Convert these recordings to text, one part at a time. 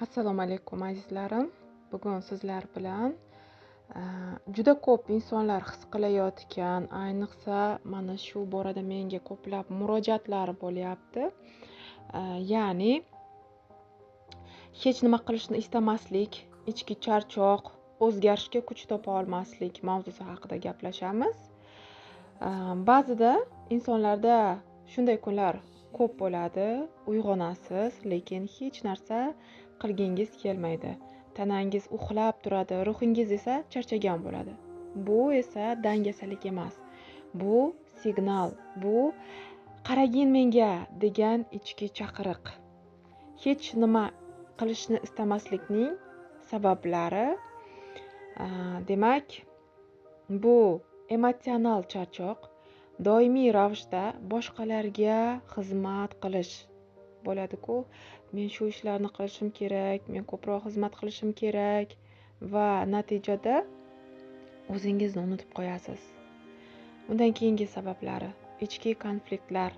Assalomu alaykum azizlarim. Bugun sizlar bilan juda ko'p insonlar his qilayotgan, ayniqsa mana shu borada menga ko'plab murojaatlar bo'lyapti. Ya'ni hech nima qilishni istamaslik, ichki charchoq, o'zgarishga kuch topa olmaslik mavzusi haqida gaplashamiz. Ba'zida insonlarda shunday kunlar ko'p bo'ladi, uyg'onasiz, lekin hech narsa qilgingiz kelmaydi. Tanangiz uxlab turadi, ruhingiz esa charchagan bo'ladi. Bu esa dangasalik emas. Bu signal, bu qaragin menga degan ichki chaqiriq. Hech nima qilishni istamaslikning sabablari, demak, bu emotsional charchoq, doimiy ravishda boshqalarga xizmat qilish bo'ladi-ku. Men shu ishlarni qilishim kerak, men ko'proq xizmat qilishim kerak va natijada o'zingizni unutib qo'yasiz. Undan keyingi sabablari: ichki konfliktlar,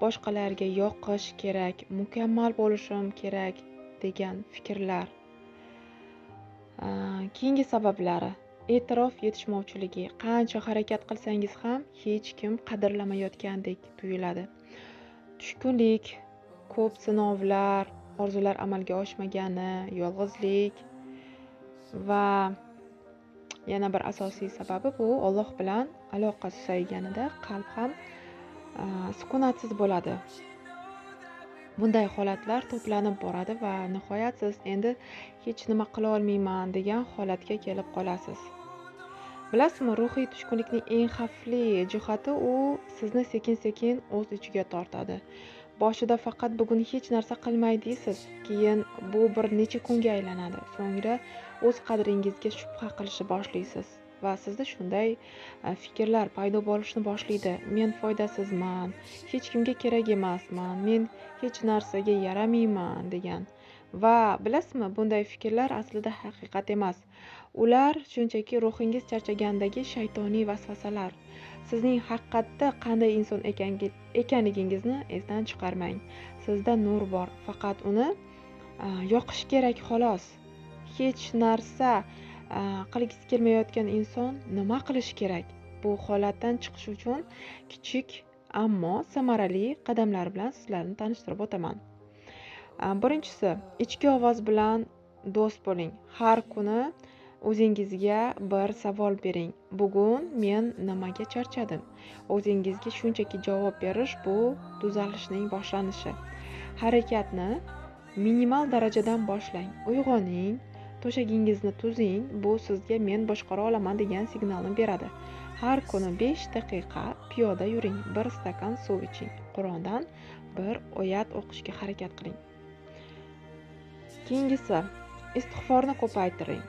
boshqalarga yoqish kerak, mukammal bo'lishim kerak degan fikrlar. Keyingi sabablari: e'tirof yetishmovchiligi. Qancha harakat qilsangiz ham hech kim qadrlamayotgandek tuyuladi. Tushkunlik, ko'p sinovlar, orzular amalga oshmagani, yolg'izlik va yana bir asosiy sababi bu Alloh bilan aloqa susayganida qalb ham sukunatsiz bo'ladi. Bunday holatlar to'planib boradi va nihoyat siz endi hech nima qila olmayman degan holatga kelib qolasiz. Bilasizmi, ruhiy tushkunlikning eng xavfli jihati u sizni sekin-sekin o'z ichiga tortadi. Boshida faqat bugun hech narsa qilmay deysiz, keyin bu bir necha kunga aylanadi. So'ngra o'z qadringizga shubha qilishni boshlaysiz va sizda shunday fikrlar paydo bo'lishni boshlaydi. Men foydasizman, hech kimga kerak emasman, men hech narsaga yaramayman degan. Va bilasizmi, bunday fikrlar aslida haqiqat emas. Ular shunchaki ruhingiz charchagandagi shaytoniy vasvasalar. Sizning haqiqatda qanday inson ekanligingizni esdan chiqarmang. Sizda nur bor, faqat uni yoqish kerak xolos. Hech narsa qilgisi kelmayotgan inson nima qilishi kerak? Bu holatdan chiqish uchun kichik ammo samarali qadamlar bilan sizlarni tanishtirib o'taman. Birinchisi, ichki ovoz bilan do'st bo'ling. Har kuni o'zingizga bir savol bering. Bugun men nimaga charchadim? O'zingizga shunchaki javob berish bu tuzalishning boshlanishi. Harakatni minimal darajadan boshlang. Uyg'oning, to'shagingizni tuzing. Bu sizga men boshqara olaman degan signalni beradi. Har kuni 5 daqiqa piyoda yuring, 1 stakan suv iching. Qur'ondan bir oyat o'qishga harakat qiling. Keyingisi, istig'forni ko'paytiring.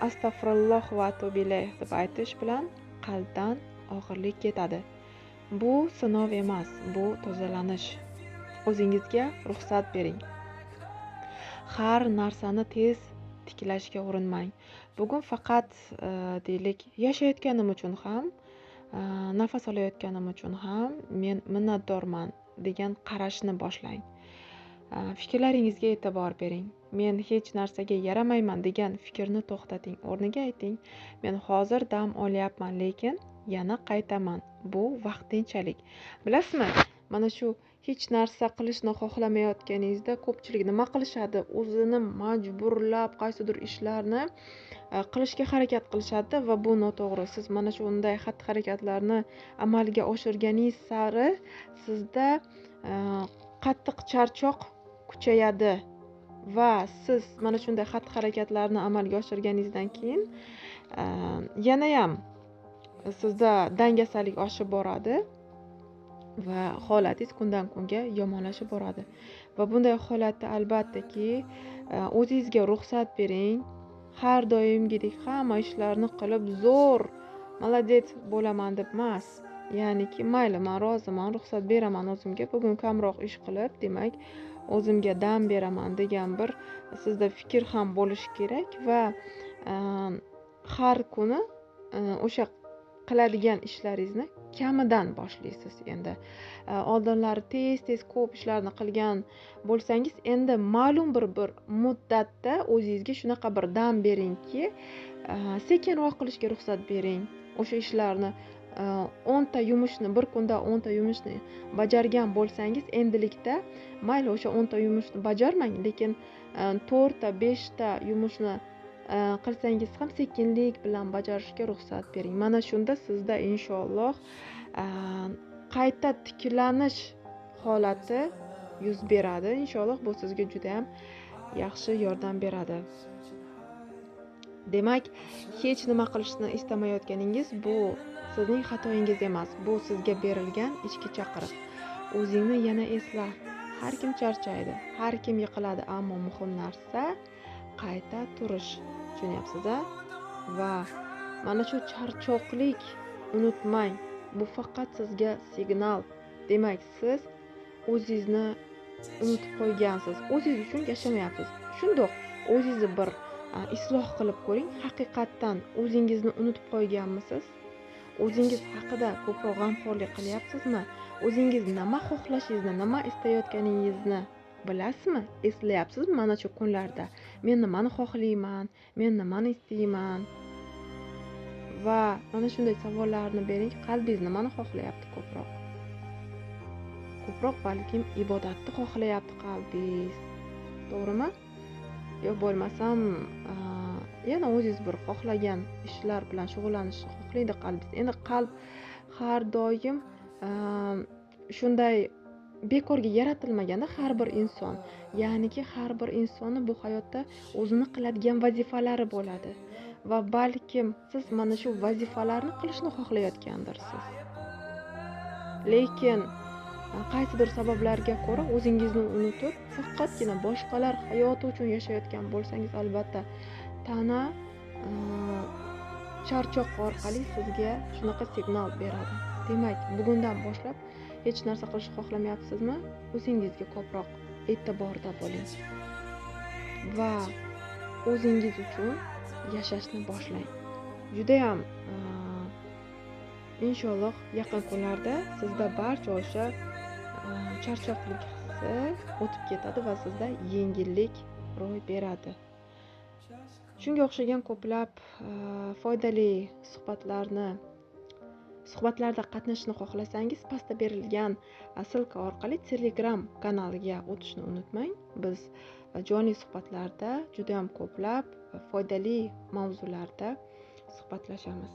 Astagfirulloh va atubu ilayh deb aytish bilan qalbdan og'irlik ketadi. Bu sinov emas, bu tozalanish. O'zingizga ruxsat bering. Har narsani tez tiklashga urinmang. Bugun faqat deylik, yashayotganim uchun ham, nafas olayotganim uchun ham men minnatdorman degan qarashni boshlang. Fikrlaringizga e'tibor bering. Men hech narsaga yaramayman degan fikrni to'xtating. O'rniga ayting: men hozir dam olyapman, lekin yana qaytaman. Bu vaqtinchalik. Bilasizmi, mana shu hech narsa qilishni xohlamayotganingizda ko'pchilik nima qilishadi? O'zini majburlab qaysidir ishlarni qilishga harakat qilishadi va bu noto'g'ri. Siz mana shunday xatti-harakatlarni amalga oshirganingiz sari sizda qattiq charchoq kuchayadi va siz mana shunday xatti-harakatlarni amalga oshirganingizdan keyin yana ham sizda dangasalik oshib boradi va holatingiz kundan kunga yomonlashib boradi. Va bunday holatda albattaki o'zingizga ruxsat bering. Har doimgidek hamma ishlarni qilib zo'r молодец bo'laman deb emas. Ya'niki mayli, men roziman, ruxsat beraman o'zimga, bugun kamroq ish qilib, demak, o'zimga dam beraman degan bir sizda fikr ham bo'lishi kerak va har kuni o'sha qiladigan ishlaringizni kamidan boshlaysiz. Endi oldinlari tez ko'p ishlarni qilgan bo'lsangiz, endi ma'lum bir muddatda o'zingizga shunaqa bir dam beringki, sekinroq qilishga ruxsat bering. O'sha ishlarni 10 ta yumushni bir kunda 10 ta yumushni bajargan bo'lsangiz, endilikda mayli o'sha 10 ta yumushni bajarmang, lekin 4 ta 5 ta yumushni qilsangiz ham sekinlik bilan bajarishga ruxsat bering. Mana shunda sizda inshaalloh qayta tiklanish holati yuz beradi. Inshaalloh bu sizga juda ham yaxshi yordam beradi. Demak, hech nima qilishni istamayotganingiz bu sizning xatoyingiz emas. Bu sizga berilgan ichki chaqiriq. O'zingni yana esla. Har kim charchaydi, har kim yiqiladi, ammo muhim narsa qayta turish. Tushunyapsiz-a? Va mana shu charchoqlik unutmang. Bu faqat sizga signal. Demak, siz o'zingizni unutib qo'ygansiz. O'zingiz uchun yashamayapsiz. Shundoq o'zingizni bir isloh qilib ko'ring. Haqiqatdan o'zingizni unutib qo'yganmisiz? O'zingiz haqida ko'proq g'amxo'rlik qilyapsizmi? O'zingiz nima xohlashingizni, nima istayotganingizni bilasizmi? Eslayapsizmi mana shu kunlarda? Men nimani xohlayman? Men nimani istayman? Va mana shunday savollarni bering. Qalbingiz nimani xohlayapti ko'proq? Ko'proq balkim ibodatni xohlayapti qalbingiz. To'g'rimi? Yo bo'lmasam yana o'zingiz bir xohlagan ishlar bilan shug'ullanishni xohlaydi qalbingiz. Endi qalb har doim shunday bekorga yaratilmaganda har bir inson, ya'niki har bir insonni bu hayotda o'zini qiladigan vazifalari bo'ladi va balkim siz mana shu vazifalarni qilishni xohlayotgandirsiz. Lekin qaysidir sabablarga ko'ra o'zingizni unutib, faqatgina boshqalar hayoti uchun yashayotgan bo'lsangiz, albatta tana charchoq orqali sizga shunaqa signal beradi. Demak, bugundan boshlab hech narsa qilishni xohlamayapsizmi? O'zingizga ko'proq e'tiborda bo'ling va o'zingiz uchun yashashni boshlang. Juda ham inshaalloh yaqin kunlarda sizda barcha o'sha charchoqlik hissi o'tib ketadi va sizda yengillik ro'y beradi. Shunga o'xshagan ko'plab foydali suhbatlarda qatnashishni xohlasangiz, pastda berilgan silka orqali Telegram kanaliga o'tishni unutmang. Biz jonli suhbatlarda juda ham ko'plab foydali mavzularda suhbatlashamiz.